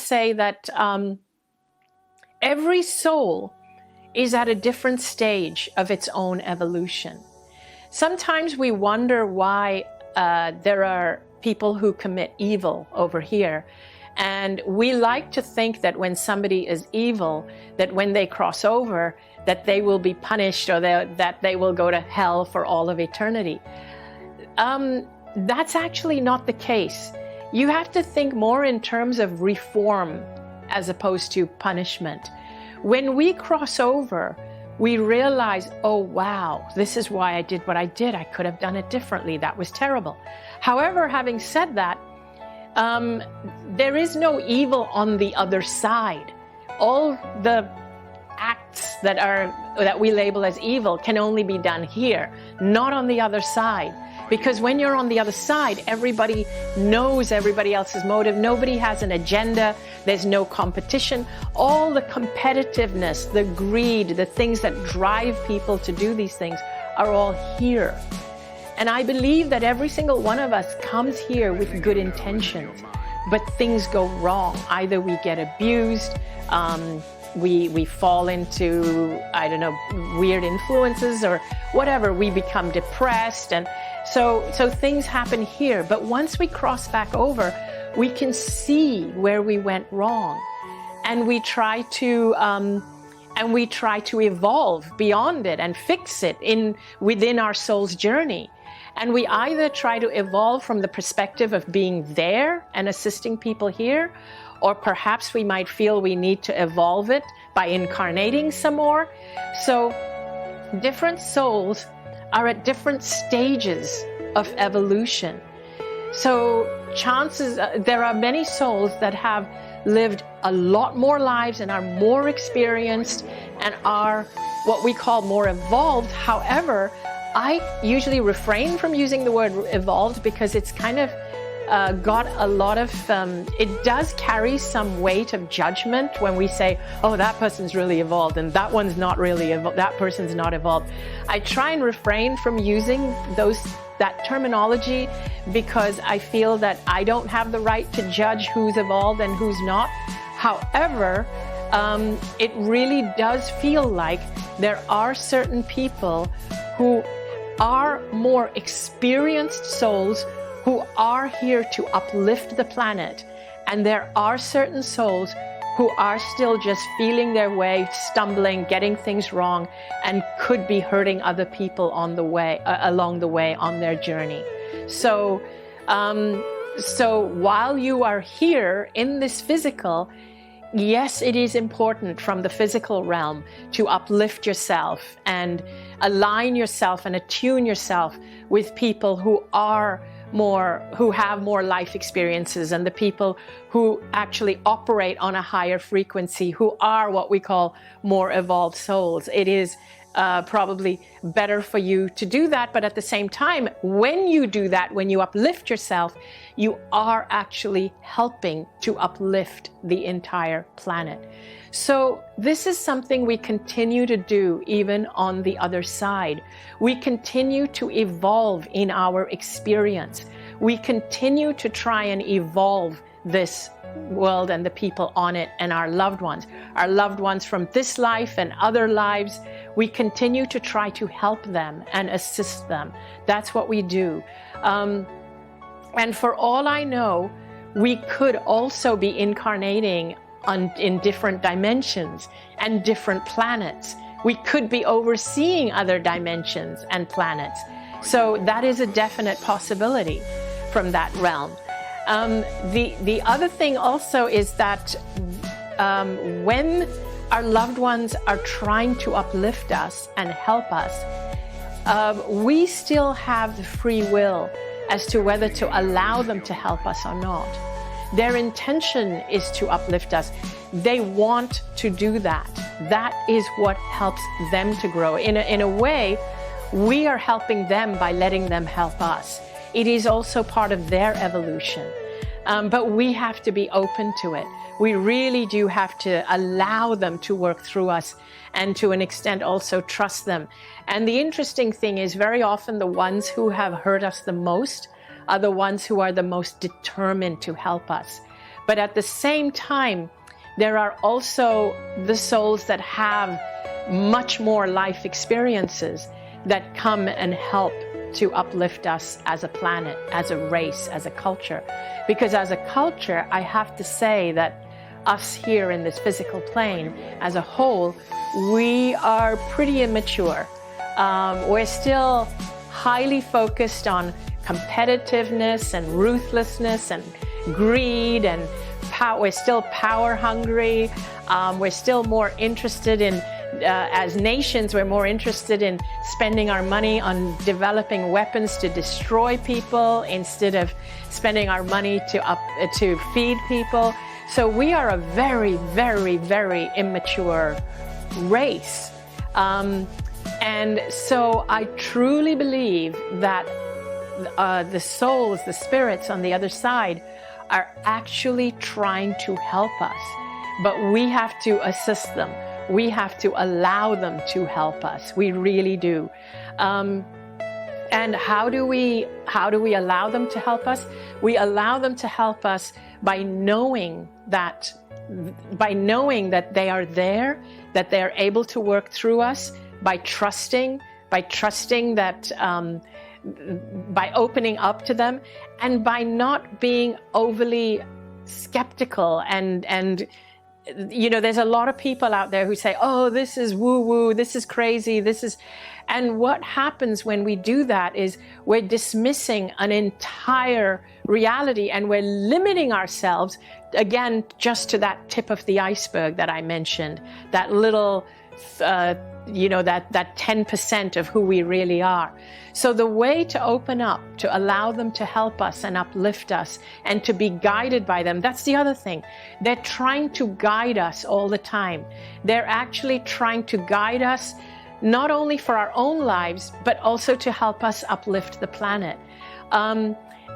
say that every soul is at a different stage of its own evolution. Sometimes we wonder why there are people who commit evil over here. And we like to think that when somebody is evil, that when they cross over, that they will be punished or that they will go to hell for all of eternity. That's actually not the case. You have to think more in terms of reform as opposed to punishment. When we cross over, we realize, oh wow, this is why I did what I did. I could have done it differently. That was terrible. However, having said that, there is no evil on the other side. All the acts that we label as evil can only be done here, not on the other side. Because when you're on the other side, everybody knows everybody else's motive. Nobody has an agenda. There's no competition. All the competitiveness, the greed, the things that drive people to do these things are all here. And I believe that every single one of us comes here with good intentions, but things go wrong. Either we get abused, we fall into, I don't know, weird influences or whatever. We become depressed, and so things happen here. But once we cross back over, we can see where we went wrong, and we try to evolve beyond it and fix it within our soul's journey. And we either try to evolve from the perspective of being there and assisting people here, or perhaps we might feel we need to evolve it by incarnating some more. So different souls are at different stages of evolution. So there are many souls that have lived a lot more lives and are more experienced and are what we call more evolved. However, I usually refrain from using the word evolved because it's kind of got a lot of, it does carry some weight of judgment when we say, oh, that person's really evolved and that one's not really evolved, that person's not evolved. I try and refrain from using that terminology because I feel that I don't have the right to judge who's evolved and who's not. However, it really does feel like there are certain people who are more experienced souls who are here to uplift the planet. And there are certain souls who are still just feeling their way, stumbling, getting things wrong, and could be hurting other people on the way, along the way on their journey. So while you are here in this physical, yes, it is important from the physical realm to uplift yourself and align yourself and attune yourself with people who have more life experiences and the people who actually operate on a higher frequency, who are what we call more evolved souls. It is probably better for you to do that, but at the same time, when you do that, when you uplift yourself, you are actually helping to uplift the entire planet. So this is something we continue to do even on the other side. We continue to evolve in our experience. We continue to try and evolve this world and the people on it and our loved ones from this life and other lives. We continue to try to help them and assist them. That's what we do. And for all I know, we could also be incarnating in different dimensions and different planets. We could be overseeing other dimensions and planets. So that is a definite possibility from that realm. The other thing also is that when our loved ones are trying to uplift us and help us, we still have the free will as to whether to allow them to help us or not. Their intention is to uplift us. They want to do that. That is what helps them to grow. In a way, we are helping them by letting them help us. It is also part of their evolution. But we have to be open to it. We really do have to allow them to work through us and to an extent also trust them. And the interesting thing is very often the ones who have hurt us the most are the ones who are the most determined to help us. But at the same time, there are also the souls that have much more life experiences that come and help to uplift us as a planet, as a race, as a culture. Because as a culture, I have to say that us here in this physical plane as a whole, we are pretty immature. We're still highly focused on competitiveness and ruthlessness and greed and power. We're still power hungry. We're still more interested in, as nations, we're more interested in spending our money on developing weapons to destroy people instead of spending our money to feed people. So we are a very, very, very immature race. And so I truly believe that the souls, the spirits on the other side are actually trying to help us, but we have to assist them. We have to allow them to help us. We really do. And how do we allow them to help us? We allow them to help us by knowing that they are there, that they are able to work through us, by trusting that, by opening up to them, and by not being overly skeptical and you know, there's a lot of people out there who say, oh, this is woo-woo, this is crazy, and what happens when we do that is we're dismissing an entire reality, and we're limiting ourselves, again, just to that tip of the iceberg that I mentioned, that little, you know, that 10% of who we really are. So the way to open up, to allow them to help us and uplift us and to be guided by them, that's the other thing. They're trying to guide us all the time. They're actually trying to guide us not only for our own lives, but also to help us uplift the planet.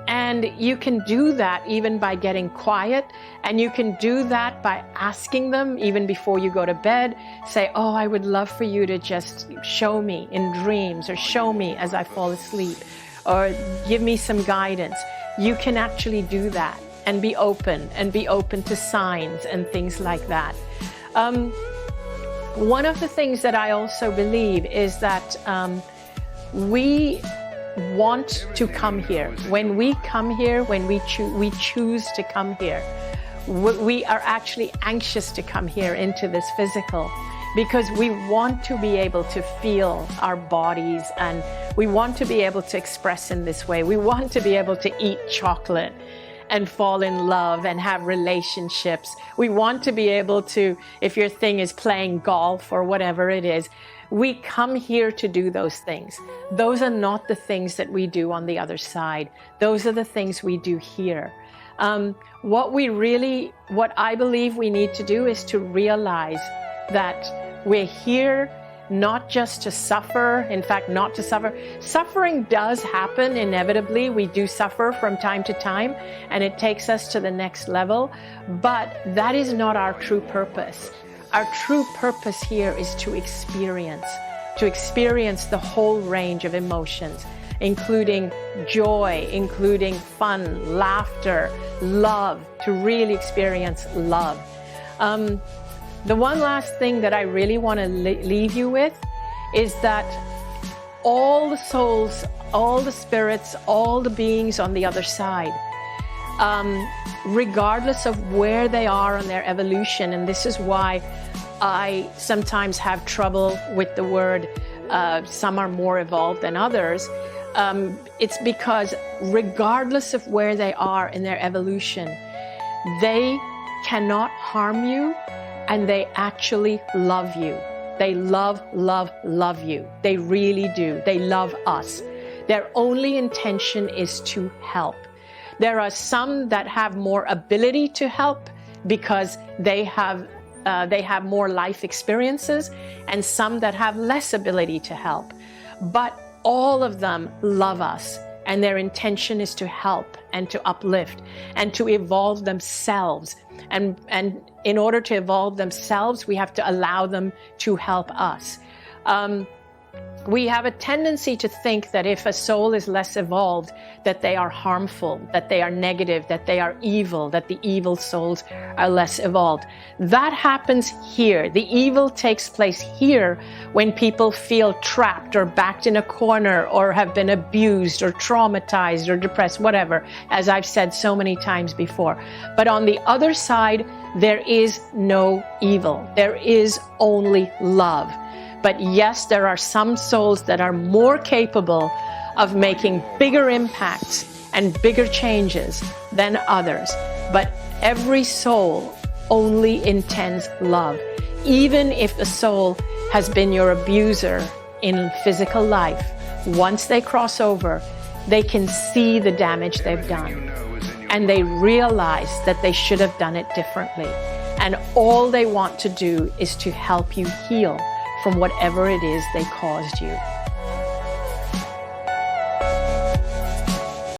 And you can do that even by getting quiet, and you can do that by asking them even before you go to bed. Say, oh, I would love for you to just show me in dreams, or show me as I fall asleep, or give me some guidance. You can actually do that and be open to signs and things like that. One of the things that I also believe is that we want to come here. When we come here, when we choose to come here, we are actually anxious to come here into this physical, because we want to be able to feel our bodies, and we want to be able to express in this way. We want to be able to eat chocolate and fall in love and have relationships. We want to be able to, if your thing is playing golf or whatever it is, we come here to do those things. Those are not the things that we do on the other side. Those are the things we do here. What I believe we need to do is to realize that we're here not just to suffer, in fact, not to suffer. Suffering does happen inevitably. We do suffer from time to time, and it takes us to the next level, but that is not our true purpose. Our true purpose here is to experience the whole range of emotions, including joy, including fun, laughter, love, to really experience love. The one last thing that I really want to leave you with is that all the souls, all the spirits, all the beings on the other side, regardless of where they are on their evolution, and this is why I sometimes have trouble with the word, some are more evolved than others, it's because regardless of where they are in their evolution, they cannot harm you, and they actually love you. They love you. They really do. They love us. Their only intention is to help. There are some that have more ability to help because they have more life experiences, and some that have less ability to help. But all of them love us, and their intention is to help and to uplift and to evolve themselves. And in order to evolve themselves, we have to allow them to help us. We have a tendency to think that if a soul is less evolved, that they are harmful, that they are negative, that they are evil, that the evil souls are less evolved. That happens here. The evil takes place here when people feel trapped or backed in a corner or have been abused or traumatized or depressed, whatever, as I've said so many times before. But on the other side, there is no evil. There is only love. But yes, there are some souls that are more capable of making bigger impacts and bigger changes than others. But every soul only intends love. Even if the soul has been your abuser in physical life, once they cross over, they can see the damage they've done. And they realize that they should have done it differently. And all they want to do is to help you heal from whatever it is they caused you.